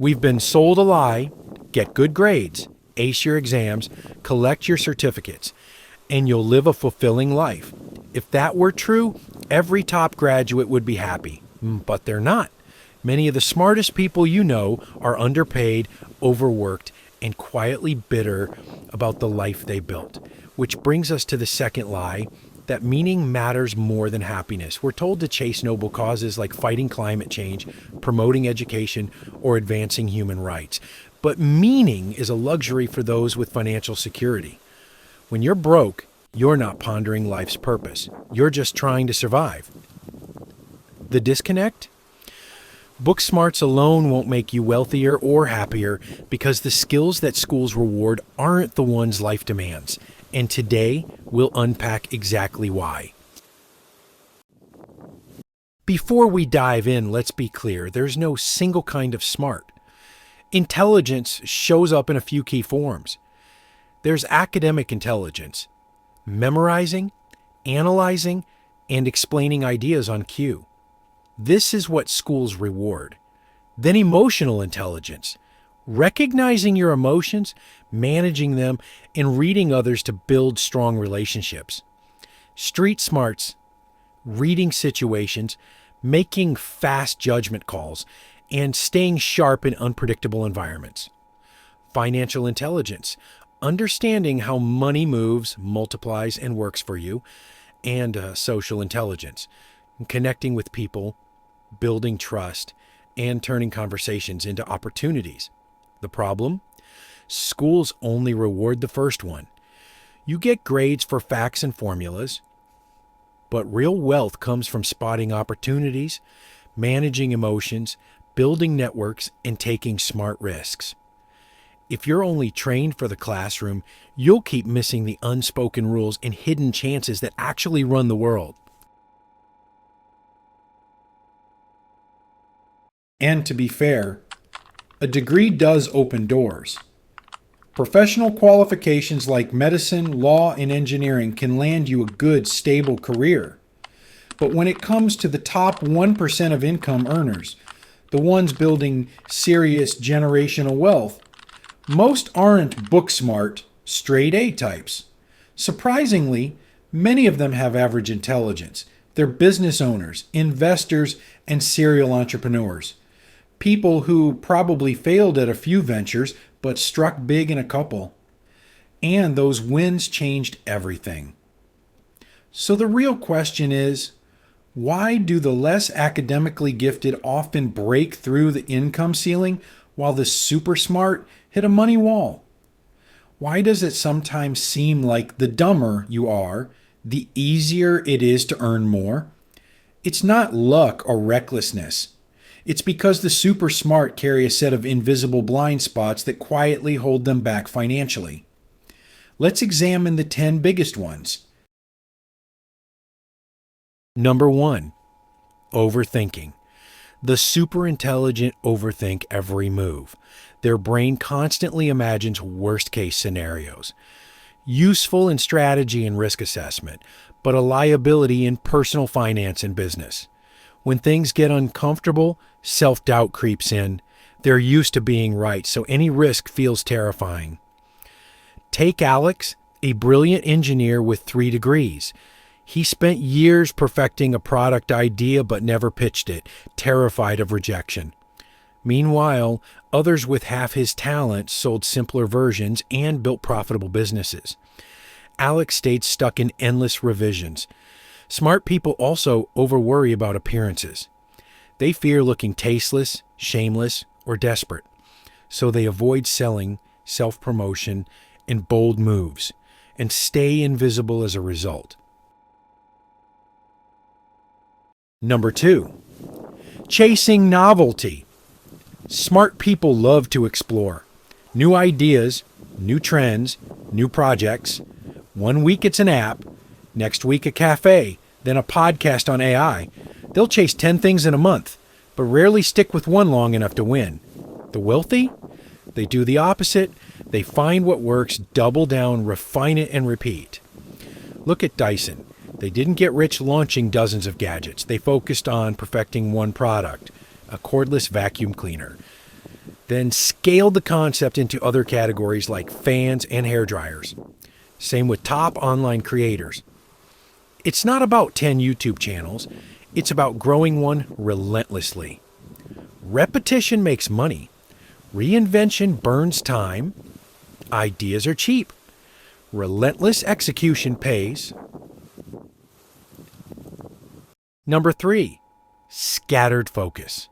We've been sold a lie: get good grades, ace your exams, collect your certificates, and you'll live a fulfilling life. If that were true, every top graduate would be happy. But they're not. Many of the smartest people you know are underpaid, overworked, and quietly bitter about the life they built. Which brings us to the second lie, that meaning matters more than happiness. We're told to chase noble causes like fighting climate change, promoting education, or advancing human rights. But meaning is a luxury for those with financial security. When you're broke, you're not pondering life's purpose. You're just trying to survive. The disconnect? Book smarts alone won't make you wealthier or happier because the skills that schools reward aren't the ones life demands. And today, we'll unpack exactly why. Before we dive in, let's be clear, there's no single kind of smart. Intelligence shows up in a few key forms. There's academic intelligence, memorizing, analyzing, and explaining ideas on cue. This is what schools reward. Then emotional intelligence, recognizing your emotions, managing them, and reading others to build strong relationships. Street smarts, reading situations, making fast judgment calls, and staying sharp in unpredictable environments. Financial intelligence, understanding how money moves, multiplies, and works for you. And social intelligence, connecting with people, building trust, and turning conversations into opportunities. The problem? Schools only reward the first one. You get grades for facts and formulas, but real wealth comes from spotting opportunities, managing emotions, building networks, and taking smart risks. If you're only trained for the classroom, you'll keep missing the unspoken rules and hidden chances that actually run the world. And to be fair, a degree does open doors. Professional qualifications like medicine, law, and engineering can land you a good, stable career. But when it comes to the top 1% of income earners, the ones building serious generational wealth, most aren't book smart, straight A types. Surprisingly, many of them have average intelligence. They're business owners, investors, and serial entrepreneurs. People who probably failed at a few ventures, but struck big in a couple. And those wins changed everything. So the real question is, why do the less academically gifted often break through the income ceiling while the super smart hit a money wall? Why does it sometimes seem like the dumber you are, the easier it is to earn more? It's not luck or recklessness. It's because the super smart carry a set of invisible blind spots that quietly hold them back financially. Let's examine the 10 biggest ones. Number 1, overthinking. The super intelligent overthink every move. Their brain constantly imagines worst-case scenarios. Useful in strategy and risk assessment, but a liability in personal finance and business. When things get uncomfortable, self-doubt creeps in. They're used to being right, so any risk feels terrifying. Take Alex, a brilliant engineer with 3 degrees. He spent years perfecting a product idea but never pitched it, terrified of rejection. Meanwhile, others with half his talent sold simpler versions and built profitable businesses. Alex stayed stuck in endless revisions. Smart people also overworry about appearances. They fear looking tasteless, shameless, or desperate, so they avoid selling, self-promotion, and bold moves, and stay invisible as a result. Number 2, chasing novelty. Smart people love to explore. New ideas, new trends, new projects. One week it's an app, next week a cafe, then a podcast on AI. They'll chase 10 things in a month, but rarely stick with one long enough to win. The wealthy? They do the opposite. They find what works, double down, refine it, and repeat. Look at Dyson. They didn't get rich launching dozens of gadgets. They focused on perfecting one product, a cordless vacuum cleaner. then scaled the concept into other categories like fans and hairdryers. Same with top online creators. It's not about 10 YouTube channels, it's about growing one relentlessly. Repetition makes money. Reinvention burns time. Ideas are cheap. Relentless execution pays. Number 3, scattered focus.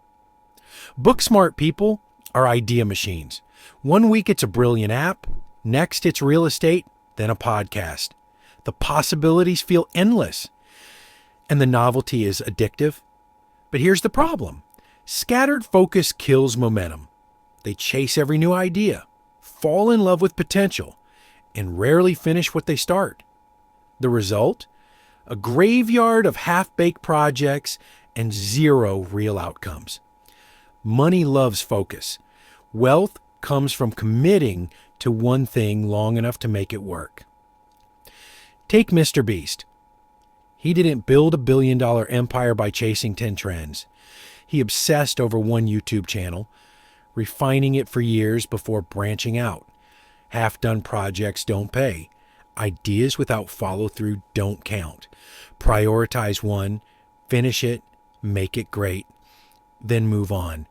Book smart people are idea machines. One week it's a brilliant app, next it's real estate, then a podcast. The possibilities feel endless, and the novelty is addictive. But here's the problem. Scattered focus kills momentum. They chase every new idea, fall in love with potential, and rarely finish what they start. The result? A graveyard of half-baked projects and zero real outcomes. Money loves focus. Wealth comes from committing to one thing long enough to make it work. Take Mr. Beast. He didn't build a billion-dollar empire by chasing 10 trends. He obsessed over one YouTube channel, refining it for years before branching out. Half-done projects don't pay. Ideas without follow-through don't count. Prioritize one, finish it, make it great, then move on.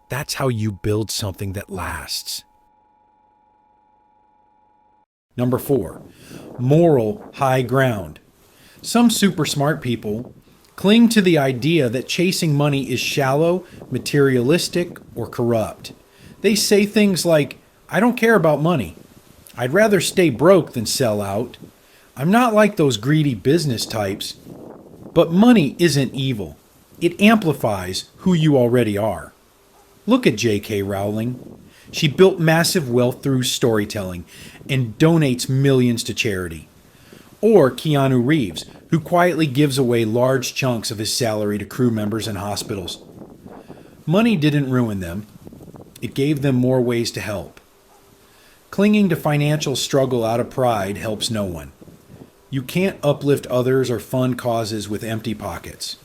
That's how you build something that lasts. Number 4, moral high ground. Some super smart people cling to the idea that chasing money is shallow, materialistic, or corrupt. They say things like, "I don't care about money. I'd rather stay broke than sell out. I'm not like those greedy business types." But money isn't evil. It amplifies who you already are. Look at J.K. Rowling. She built massive wealth through storytelling and donates millions to charity. Or Keanu Reeves, who quietly gives away large chunks of his salary to crew members and hospitals. Money didn't ruin them. It gave them more ways to help. Clinging to financial struggle out of pride helps no one. You can't uplift others or fund causes with empty pockets.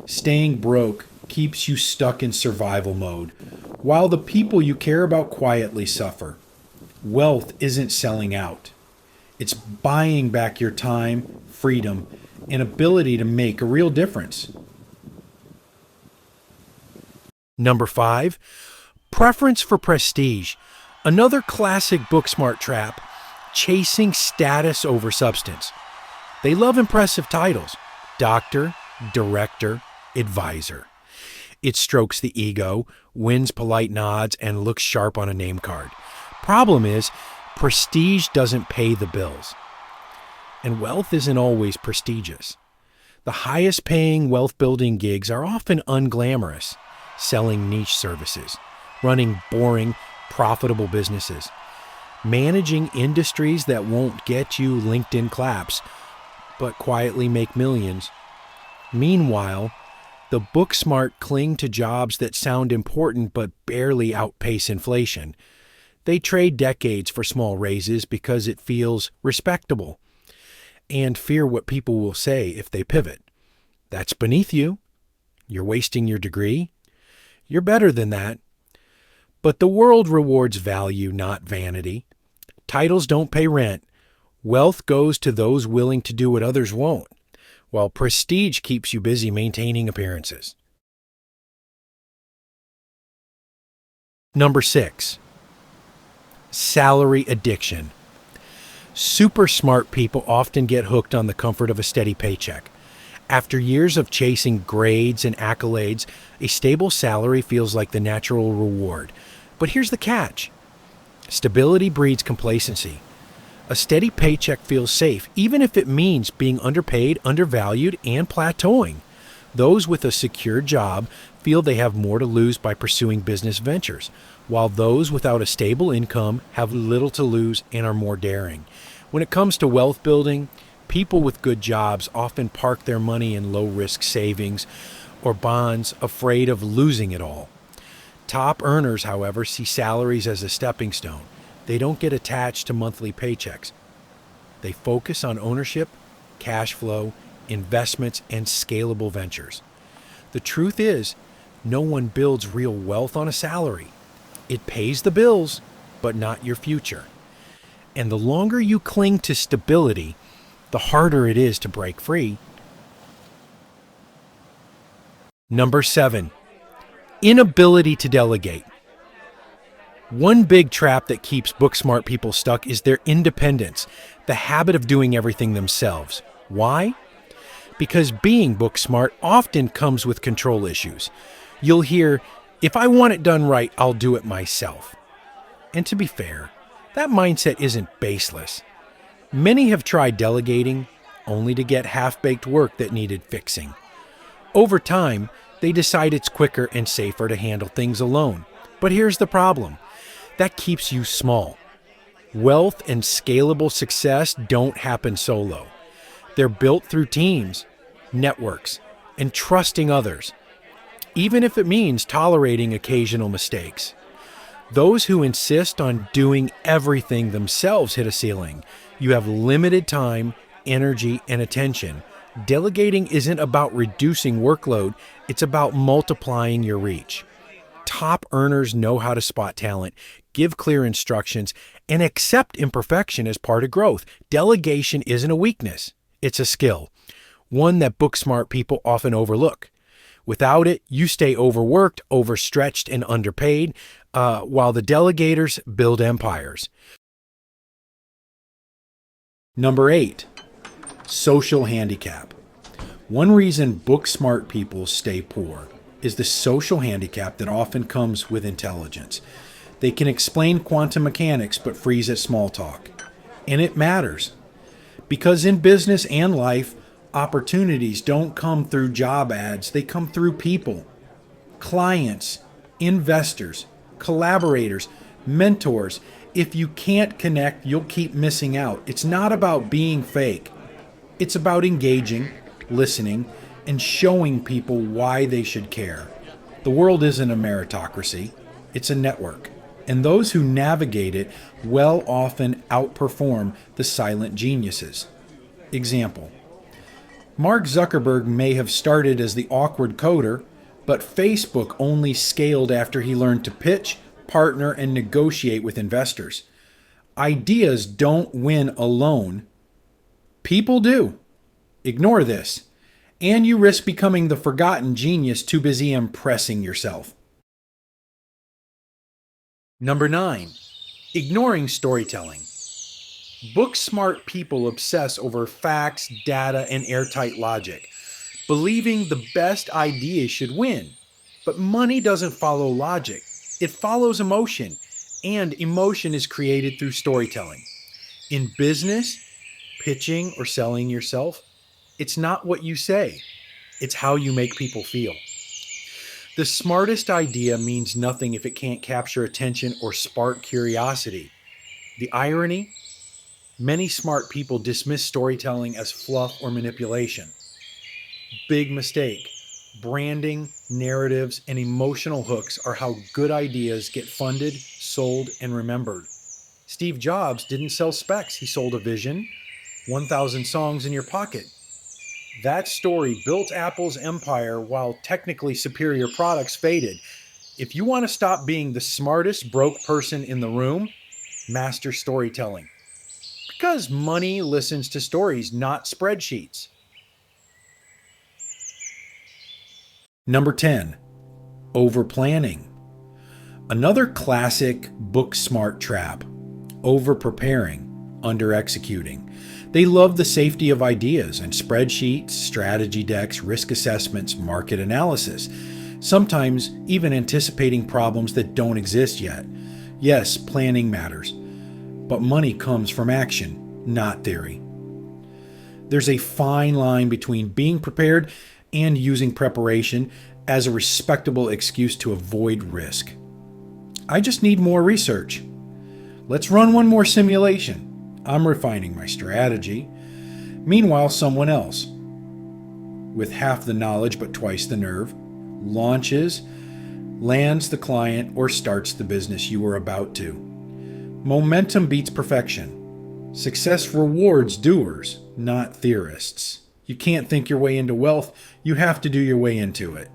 Staying broke keeps you stuck in survival mode, while the people you care about quietly suffer. Wealth isn't selling out. It's buying back your time, freedom, and ability to make a real difference. Number 5, preference for prestige. Another classic book smart trap, chasing status over substance. They love impressive titles: doctor, director, advisor. It strokes the ego, wins polite nods, and looks sharp on a name card. Problem is, prestige doesn't pay the bills. And wealth isn't always prestigious. The highest paying wealth building gigs are often unglamorous, selling niche services, running boring, profitable businesses, managing industries that won't get you LinkedIn claps, but quietly make millions. Meanwhile, the book smart cling to jobs that sound important but barely outpace inflation. They trade decades for small raises because it feels respectable, and fear what people will say if they pivot. That's beneath you. You're wasting your degree. You're better than that. But the world rewards value, not vanity. Titles don't pay rent. Wealth goes to those willing to do what others won't, while prestige keeps you busy maintaining appearances. Number 6, salary addiction. Super smart people often get hooked on the comfort of a steady paycheck. After years of chasing grades and accolades, a stable salary feels like the natural reward. But here's the catch. Stability breeds complacency. A steady paycheck feels safe, even if it means being underpaid, undervalued, and plateauing. Those with a secure job feel they have more to lose by pursuing business ventures, while those without a stable income have little to lose and are more daring. When it comes to wealth building, people with good jobs often park their money in low-risk savings or bonds, afraid of losing it all. Top earners, however, see salaries as a stepping stone. They don't get attached to monthly paychecks. They focus on ownership, cash flow, investments, and scalable ventures. The truth is, no one builds real wealth on a salary. It pays the bills, but not your future. And the longer you cling to stability, the harder it is to break free. Number 7, inability to delegate. One big trap that keeps book smart people stuck is their independence, the habit of doing everything themselves. Why? Because being book smart often comes with control issues. You'll hear, if I want it done right, I'll do it myself. And to be fair, that mindset isn't baseless. Many have tried delegating only to get half-baked work that needed fixing. Over time, they decide it's quicker and safer to handle things alone. But here's the problem. That keeps you small. Wealth and scalable success don't happen solo. They're built through teams, networks, and trusting others, even if it means tolerating occasional mistakes. Those who insist on doing everything themselves hit a ceiling. You have limited time, energy, and attention. Delegating isn't about reducing workload, it's about multiplying your reach. Top earners know how to spot talent, give clear instructions, and accept imperfection as part of growth. Delegation isn't a weakness, it's a skill, one that book smart people often overlook. Without it, you stay overworked, overstretched, and underpaid, while the delegators build empires. Number 8, social handicap. One reason book smart people stay poor is the social handicap that often comes with intelligence. They can explain quantum mechanics but freeze at small talk. And it matters, because in business and life, opportunities don't come through job ads, they come through people, clients, investors, collaborators, mentors. If you can't connect, you'll keep missing out. It's not about being fake. It's about engaging, listening, and showing people why they should care. The world isn't a meritocracy, it's a network. And those who navigate it well often outperform the silent geniuses. Example: Mark Zuckerberg may have started as the awkward coder, but Facebook only scaled after he learned to pitch, partner, and negotiate with investors. Ideas don't win alone. People do. Ignore this, and you risk becoming the forgotten genius too busy impressing yourself. Number 9, ignoring storytelling. Book smart people obsess over facts, data, and airtight logic, believing the best ideas should win. But money doesn't follow logic. It follows emotion, and emotion is created through storytelling. In business, pitching, or selling yourself, it's not what you say, it's how you make people feel. The smartest idea means nothing if it can't capture attention or spark curiosity. The irony? Many smart people dismiss storytelling as fluff or manipulation. Big mistake. Branding, narratives, and emotional hooks are how good ideas get funded, sold, and remembered. Steve Jobs didn't sell specs, he sold a vision, 1,000 songs in your pocket. That story built Apple's empire while technically superior products faded. If you want to stop being the smartest broke person in the room, master storytelling. Because money listens to stories, not spreadsheets. Number 10, overplanning. Another classic book smart trap: over-preparing, under-executing. They love the safety of ideas and spreadsheets, strategy decks, risk assessments, market analysis, sometimes even anticipating problems that don't exist yet. Yes, planning matters, but money comes from action, not theory. There's a fine line between being prepared and using preparation as a respectable excuse to avoid risk. I just need more research. Let's run one more simulation. I'm refining my strategy. Meanwhile, someone else, with half the knowledge but twice the nerve, launches, lands the client, or starts the business you were about to. Momentum beats perfection. Success rewards doers, not theorists. You can't think your way into wealth, you have to do your way into it.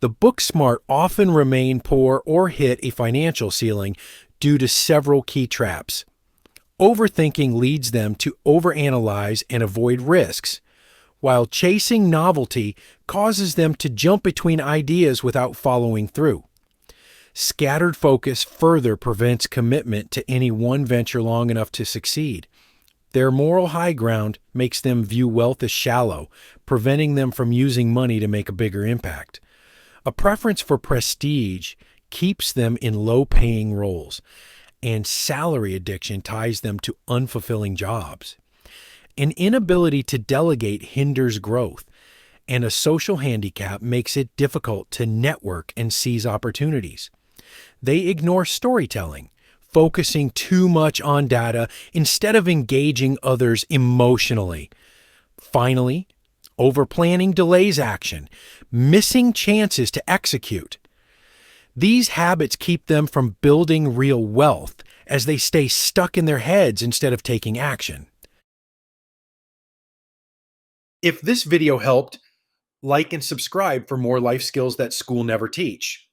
The book smart often remain poor or hit a financial ceiling due to several key traps. Overthinking leads them to overanalyze and avoid risks, while chasing novelty causes them to jump between ideas without following through. Scattered focus further prevents commitment to any one venture long enough to succeed. Their moral high ground makes them view wealth as shallow, preventing them from using money to make a bigger impact. A preference for prestige keeps them in low-paying roles, and salary addiction ties them to unfulfilling jobs. An inability to delegate hinders growth, and a social handicap makes it difficult to network and seize opportunities. They ignore storytelling, focusing too much on data instead of engaging others emotionally. Finally, overplanning delays action, missing chances to execute. These habits keep them from building real wealth as they stay stuck in their heads instead of taking action. If this video helped, like and subscribe for more life skills that school never teach.